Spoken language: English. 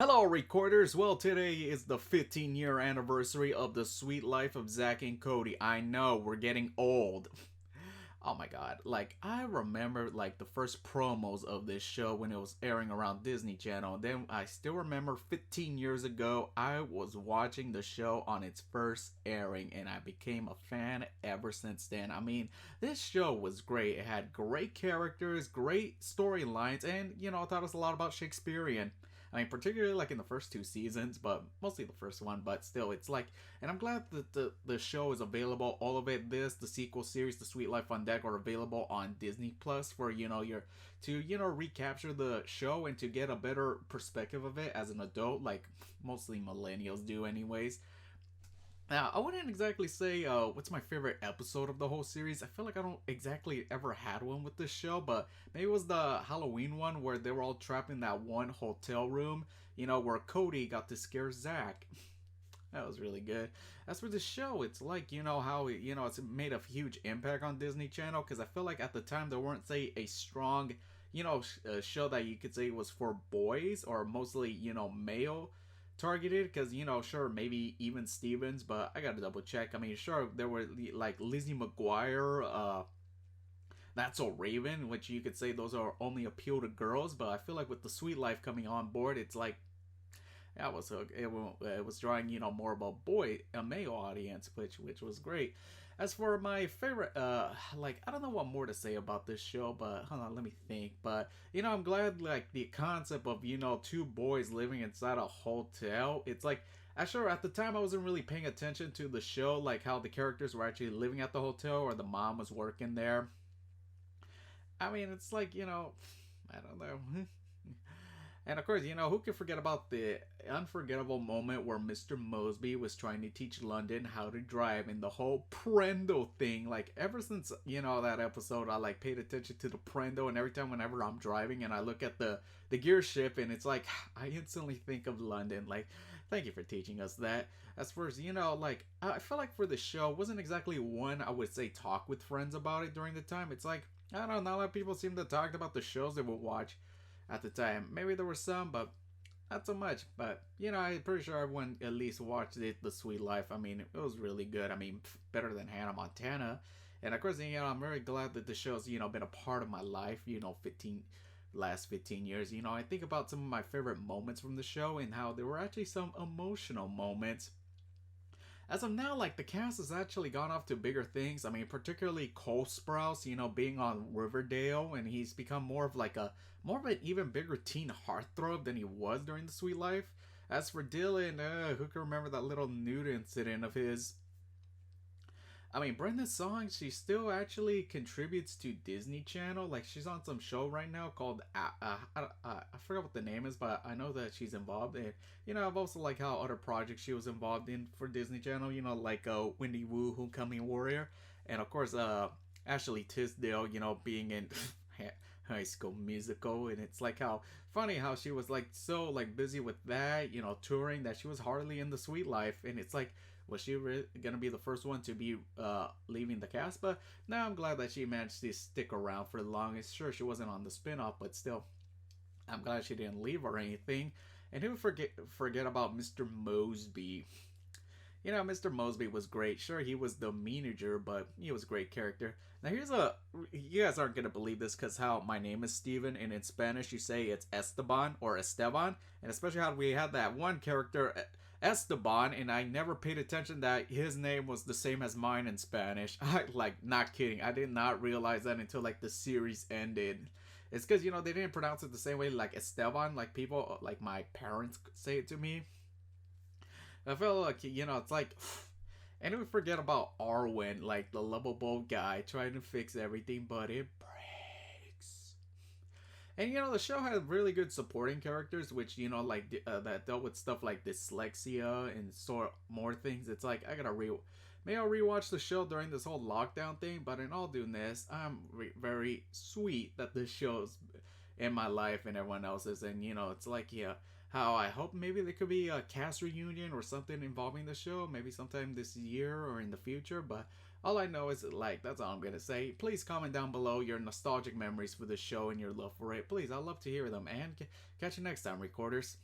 Hello, recorders. Well, today is the 15-year anniversary of the sweet life of Zack and Cody. I know, we're getting old. Oh my god. Like, I remember, like, the first promos of this show when it was airing around Disney Channel. And then I still remember 15 years ago, I was watching the show on its first airing, and I became a fan ever since then. I mean, this show was great. It had great characters, great storylines, and, I taught us a lot about Shakespearean. I mean, particularly like in the first two seasons, but mostly the first one. But still, it's like, and I'm glad that the show is available. All of it, the sequel series, The Sweet Life on Deck, are available on Disney Plus for your to recapture the show and to get a better perspective of it as an adult, like mostly millennials do, anyways. Now, I wouldn't exactly say what's my favorite episode of the whole series. I feel like I don't exactly ever had one with this show, but maybe it was the Halloween one where they were all trapped in that one hotel room, where Cody got to scare Zack. That was really good. As for the show, it's like, how it's made a huge impact on Disney Channel, because I feel like at the time there weren't, say, a strong, show that you could say was for boys or mostly, male targeted, because sure, maybe even Stevens, but I gotta double check. I mean, sure, there were like Lizzie McGuire, That's So Raven, which you could say those are only appeal to girls, but I feel like with the Sweet Life coming on board, it's like I was hooked. It was drawing more of a male audience, which was great. As for my favorite, like I don't know what more to say about this show, but hold on, let me think. But I'm glad like the concept of two boys living inside a hotel. It's like sure at the time I wasn't really paying attention to the show, like how the characters were actually living at the hotel or the mom was working there. I mean, it's like I don't know. And of course, who can forget about the unforgettable moment where Mr. Mosby was trying to teach London how to drive and the whole Prendo thing. Like, ever since, that episode, I, like, paid attention to the Prendo, and every time whenever I'm driving and I look at the gear shift, and it's like, I instantly think of London. Like, thank you for teaching us that. As far as, like, I feel like for the show, it wasn't exactly one I would say talk with friends about it during the time. It's like, I don't know, not a lot of people seem to talk about the shows they would watch at the time. Maybe there were some, but not so much. But I'm pretty sure everyone at least watched it. The Sweet Life. I mean, it was really good. I mean, better than Hannah Montana. And of course, I'm very glad that the show's been a part of my life. 15 years. I think about some of my favorite moments from the show and how there were actually some emotional moments. As of now, like the cast has actually gone off to bigger things. I mean, particularly Cole Sprouse, being on Riverdale, and he's become more of an even bigger teen heartthrob than he was during the Sweet Life. As for Dylan, who can remember that little nude incident of his? I mean, Brenda Song, she still actually contributes to Disney Channel. Like, she's on some show right now called, I forgot what the name is, but I know that she's involved. And, I've also like how other projects she was involved in for Disney Channel, like Wendy Wu, Homecoming Warrior. And, of course, Ashley Tisdale, being in High School Musical. And it's like how funny how she was like so like busy with that, touring, that she was hardly in the Sweet Life. And it's like, was she gonna be the first one to be leaving the cast? But now I'm glad that she managed to stick around for the longest. Sure, she wasn't on the spinoff, but still, I'm glad she didn't leave or anything. And who forget about Mr. Mosby? Mr. Mosby was great. Sure, he was the manager, but he was a great character. Now, you guys aren't gonna believe this because how my name is Steven, and in Spanish you say it's Esteban or Esteban, and especially how we had that one character, Esteban, and I never paid attention that his name was the same as mine in Spanish. I like not kidding. I did not realize that until like the series ended. It's because they didn't pronounce it the same way like Esteban, like people like my parents say it to me. I feel like it's like, and we forget about Arwen, like the lovable guy trying to fix everything, but it breaks. And the show had really good supporting characters, which like that dealt with stuff like dyslexia and sort more things. It's like I gotta maybe I'll rewatch the show during this whole lockdown thing. But in all doing I'm very sweet that this show's in my life and everyone else's, and it's like how I hope maybe there could be a cast reunion or something involving the show, maybe sometime this year or in the future. But all I know is like that's all I'm gonna say. Please comment down below your nostalgic memories for the show and your love for it. Please, I'd love to hear them. And catch you next time, recorders.